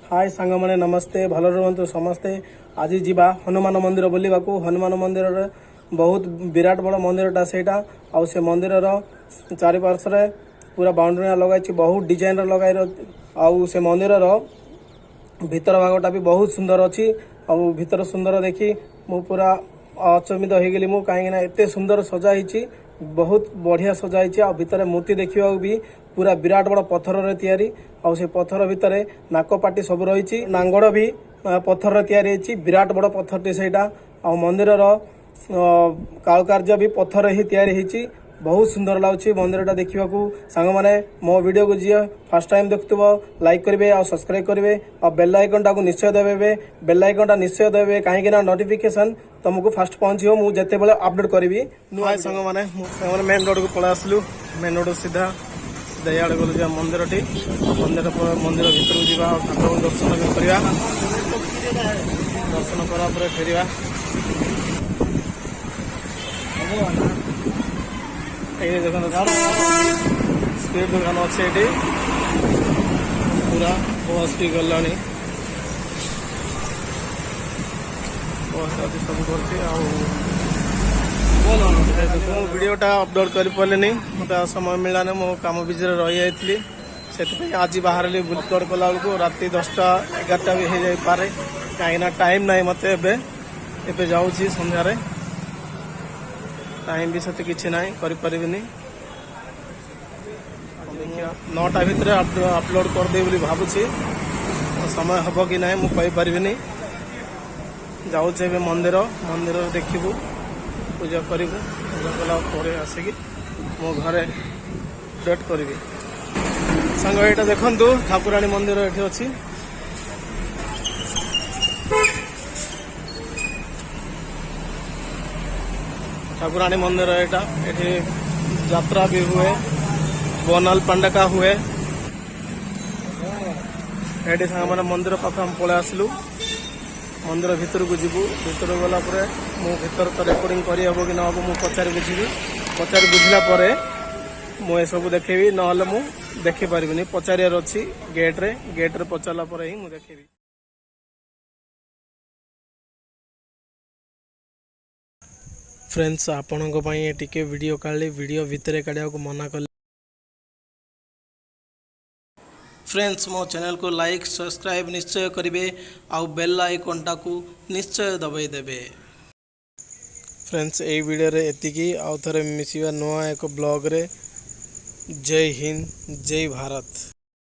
हाय सांग मैंने नमस्ते भल रुहतु समस्ते आज जीवा हनुमान मंदिर बुलवाक हनुमान मंदिर बहुत विराट बड़ मंदिरटा सेटा आउ से मंदिर चारिपार्श्व पूरा बाउंड्री लगाई बहुत डिजाइन लगाई आउ से मंदिर भीतर भागटा भी बहुत सुंदर अच्छी आउ भीतर सुंदर देखी मु पूरा अचंबित हो गली मु कहीं एत सुंदर सजाई बहुत बढ़िया सजाई आ भितर मूर्ति देखा भी पूरा विराट बड़ पत्थर तैयारी आउ से पत्थर भितर नाकपाटी सब रही नांगड़ भी पत्थर तैयारी विराट बड़ पत्थर सेटा आ मंदिर कारुकार्य भी पत्थर ही तैयारी बहुत सुंदर लगुच मंदिरटा देखा सांग मैंने मो वीडियो को जी फर्स्ट टाइम देखुव लाइक करेंगे और सब्सक्राइब करेंगे और बेल आइकन टाक निश्चय देवे बेल आइकन टा निश्चय देवे कहीं नोटिफिकेशन तुमको फास्ट पहुँचो मुझे जिते बड़े अपडेट करी नुआ सांग मैंने मेन रोड को पड़ा आसलु मेन रोड सीधा सीधा इे गलु मंदिर टी मंदिर मंदिर भर को जा ठाकुर दर्शन भी करवा दर्शन करा फेर देखो स्पीड दुकान अच्छे ये पूरा बस भी गला बस आज सब कर वीडियोटा अपलोड कर पारे मत समय मिलानी मो कम बिजी रही जाइली से आज बाहर बुलकड़ कला बेलू राति 10टा 11टा भी हो जापे कहीं टाइम ना मत एबे जाऊँगी संध्यारे टाइम भी से किसी ना करें 9टा भितर अपलोड करदे भावुची समय हम कि ना मुझे जाऊे मंदिर मंदिर देखू पूजा करूँ पूजा कला आसिक मो घरे अपडेट करी सांग ये देखु ठाकुराणी मंदिर ये अच्छी ठाकुराणी मंदिर यहाँ ये यात्रा भी हुए बोनाल पंडका हुए ये सांग मैंने मंदिर पाख हम पलि आसलु मंदिर भितर को जीवु भितर गला मु भीतर तो रेकर्डिंग करहब कि ना हम मुझे पचारि बुझी पचारि बुझला मुझे सब देखेबी ना मु देखी पारिनी पचारियार अच्छी गेट्रे पचारा ही मुझे देखेबी। फ्रेंड्स आपणों टिके वीडियो काढ़ी वीडियो भितर काढ़ा को मना कले फ्रेंड्स मो चैनल को लाइक सब्सक्राइब निश्चय करेंगे आउ बेल आइकन टाकू निश्चय दबाई देवे। फ्रेंड्स ये वीडियो रे एतिकी आउ थरे मिसिबा नुआ एक ब्लॉग रे जय हिंद जय भारत।